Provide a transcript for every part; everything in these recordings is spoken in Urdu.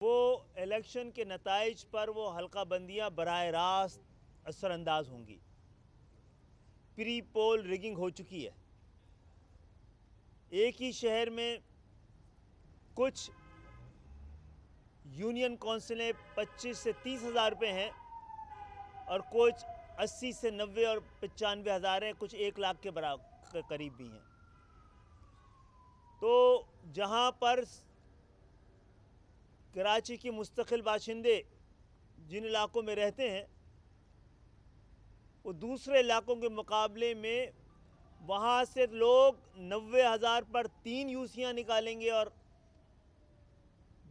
وہ الیکشن کے نتائج پر وہ حلقہ بندیاں براہ راست اثر انداز ہوں گی۔ پری پول ریگنگ ہو چکی ہے۔ ایک ہی شہر میں کچھ یونین کونسلیں 25 سے 30 ہزار پہ ہیں اور کچھ 80 سے 90 اور 95 ہزار ہیں، کچھ 1 لاکھ کے قریب بھی ہیں۔ تو جہاں پر کراچی کی مستقل باشندے جن علاقوں میں رہتے ہیں وہ دوسرے علاقوں کے مقابلے میں وہاں سے لوگ 90 ہزار پر 3 یوسیاں نکالیں گے، اور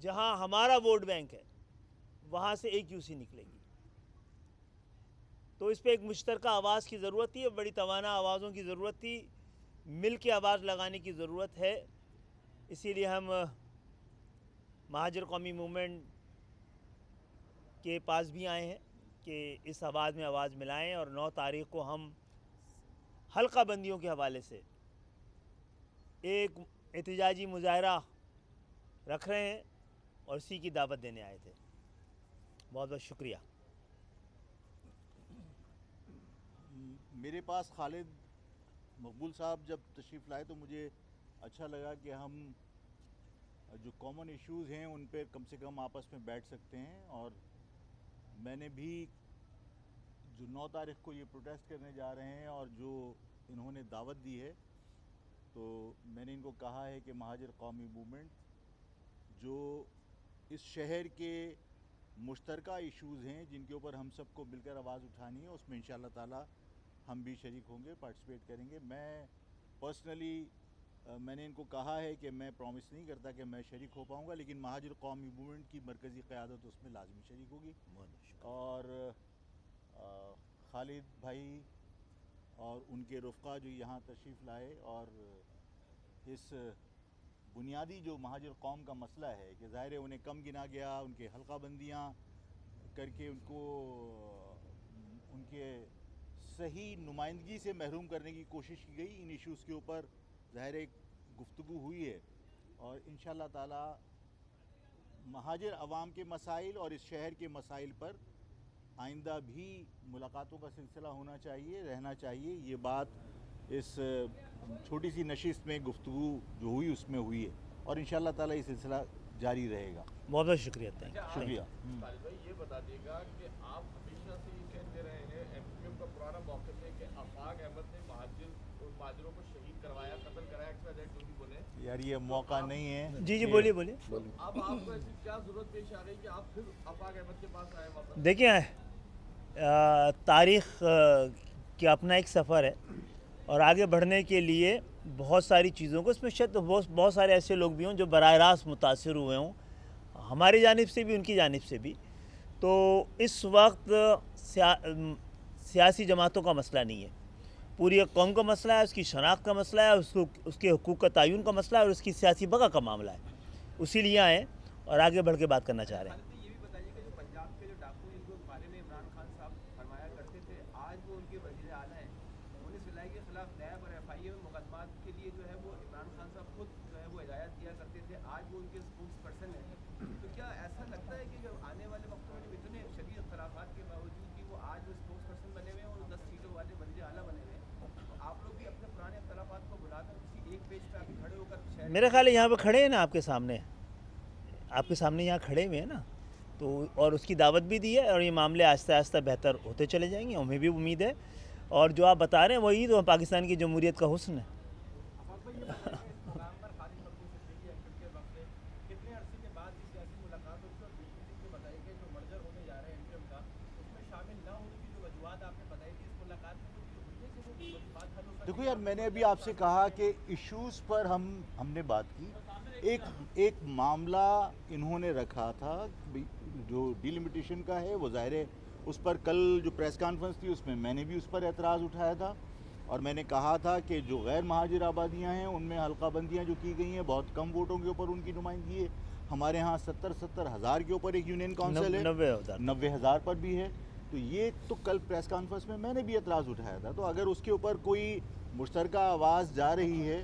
جہاں ہمارا ووٹ بینک ہے وہاں سے 1 یوسی نکلے گی۔ تو اس پہ ایک مشترکہ آواز کی ضرورت تھی، بڑی توانا آوازوں کی ضرورت تھی، مل کے آواز لگانے کی ضرورت ہے۔ اسی لیے ہم مہاجر قومی موومنٹ کے پاس بھی آئے ہیں کہ اس آواز میں آواز ملائیں، اور 9 تاریخ کو ہم حلقہ بندیوں کے حوالے سے ایک احتجاجی مظاہرہ رکھ رہے ہیں اور اسی کی دعوت دینے آئے تھے۔ بہت بہت شکریہ۔ میرے پاس خالد مقبول صاحب جب تشریف لائے تو مجھے اچھا لگا کہ ہم جو کامن ایشوز ہیں ان پہ کم سے کم آپس میں بیٹھ سکتے ہیں، اور میں نے بھی جو 9 تاریخ کو یہ پروٹیسٹ کرنے جا رہے ہیں اور جو انہوں نے دعوت دی ہے، تو میں نے ان کو کہا ہے کہ مہاجر قومی موومنٹ جو اس شہر کے مشترکہ ایشوز ہیں جن کے اوپر ہم سب کو مل کر آواز اٹھانی ہے، اس میں انشاءاللہ تعالی ہم بھی شریک ہوں گے، پارٹیسپیٹ کریں گے۔ میں پرسنلی میں نے ان کو کہا ہے کہ میں پرومس نہیں کرتا کہ میں شریک ہو پاؤں گا، لیکن مہاجر قومی موومنٹ کی مرکزی قیادت اس میں لازمی شریک ہوگی۔ اور خالد بھائی اور ان کے رفقا جو یہاں تشریف لائے، اور اس بنیادی جو مہاجر قوم کا مسئلہ ہے کہ ظاہر ہے انہیں کم گنا گیا، ان کے حلقہ بندیاں کر کے ان کو ان کے صحیح نمائندگی سے محروم کرنے کی کوشش کی گئی۔ ان ایشوز کے اوپر ظاہر ایک گفتگو ہوئی ہے، اور انشاءاللہ تعالی مہاجر عوام کے مسائل اور اس شہر کے مسائل پر آئندہ بھی ملاقاتوں کا سلسلہ ہونا چاہیے، رہنا چاہیے۔ یہ بات اس چھوٹی سی نشست میں گفتگو جو ہوئی اس میں ہوئی ہے، اور انشاءاللہ تعالی یہ سلسلہ جاری رہے گا۔ بہت بہت شکریہ۔ شکریہ۔ خالد بھائی یہ بتا دیے گا کہ آپ ہمیشہ سے یہ کہتے رہے ہیں، ایم کیو ایم کا پرانا موقف ہے کہ آفاق احمد نے مہاجروں کو شہید کروایا، قتل کرایا، جو بھی بولے یار یہ موقع نہیں ہے۔ جی بولیے۔ اب آپ کو ایسی کیا ضرورت پیش آ گئی کہ آپ پھر آفاق احمد کے پاس آئے واپس؟ دیکھیں، تاریخ کا اپنا ایک سفر ہے، اور آگے بڑھنے کے لیے بہت ساری چیزوں کو، اس میں شاید بہت سارے ایسے لوگ بھی ہوں جو براہ راست متاثر ہوئے ہوں، ہماری جانب سے بھی ان کی جانب سے بھی۔ تو اس وقت سیاسی جماعتوں کا مسئلہ نہیں ہے، پوری ایک قوم کا مسئلہ ہے، اس کی شناخت کا مسئلہ ہے، اس کے حقوق کا تعین کا مسئلہ ہے، اور اس کی سیاسی بقا کا معاملہ ہے۔ اسی لیے آئے اور آگے بڑھ کے بات کرنا چاہ رہے ہیں۔ یہ بھی بتائیے کہ جو پنجاب کے جو ڈاکو جن کے بارے میں عمران خان صاحب فرمایا کرتے تھے، آج وہ ان کے وزیر اعلیٰ ہیں، انہیں سلائی کے خلاف نیب اور ایف آئی اے میں مقدمات کے لیے جو ہے وہ عمران خان صاحب خود جو ہے وہ ہدایت دیا کرتے تھے، آج وہ ان کے اسپوکس پرسن ہیں۔ تو کیا ایسا لگتا ہے کہ جو آنے والے وقتوں میں جو اتنے شدید اختلافات کے باوجود بھی وہ آج وہ اسپوکس پرسن بنے ہوئے ہیں اور 10 سیٹوں والے وزیر اعلیٰ بنے ہوئے ہیں، تو آپ لوگ بھی اپنے پرانے اختلافات کو بلا کر کسی ایک پیج پہ کھڑے ہو کر میرے خیال ہے یہاں پہ کھڑے ہیں نا، آپ کے سامنے یہاں کھڑے ہوئے ہیں نا، تو اور اس کی دعوت بھی دی ہے، اور یہ معاملے آہستہ آہستہ بہتر ہوتے چلے جائیں گے، ہمیں بھی امید ہے۔ اور جو آپ بتا رہے ہیں وہی تو پاکستان کی جمہوریت کا حسن ہے۔ کتنے عرصے کے بعد یہ سیاسی ملاقات ہوئی اور بالکل جو بتائی کہ جو مرجر ہونے جا رہے ہیں ایم کیو ایم کا، اس میں شامل نہ ہونے کی جو وجوہات آپ نے بتائی تھی اس ملاقات میں، تو یہ ہوئی ہے کہ وہ بات حل ہو سکتی ہے؟ دیکھو یار، میں نے ابھی آپ سے کہا کہ ایشوز پر ہم نے بات کی، ایک معاملہ انہوں نے رکھا تھا جو ڈیلیمیٹیشن کا ہے، وہ ظاہر ہے اس پر کل جو پریس کانفرنس تھی اس میں میں نے بھی اس پر اعتراض اٹھایا تھا، اور میں نے کہا تھا کہ جو غیر مہاجر آبادیاں ہیں ان میں حلقہ بندیاں جو کی گئی ہیں بہت کم ووٹوں کے اوپر ان کی نمائندگی ہے۔ ہمارے ہاں 70 ہزار کے اوپر ایک یونین کونسل ہے، 90 ہزار پر بھی ہے۔ تو یہ تو کل پریس کانفرنس میں نے بھی اعتراض اٹھایا تھا۔ تو اگر اس کے اوپر کوئی مشترکہ آواز جا رہی ہے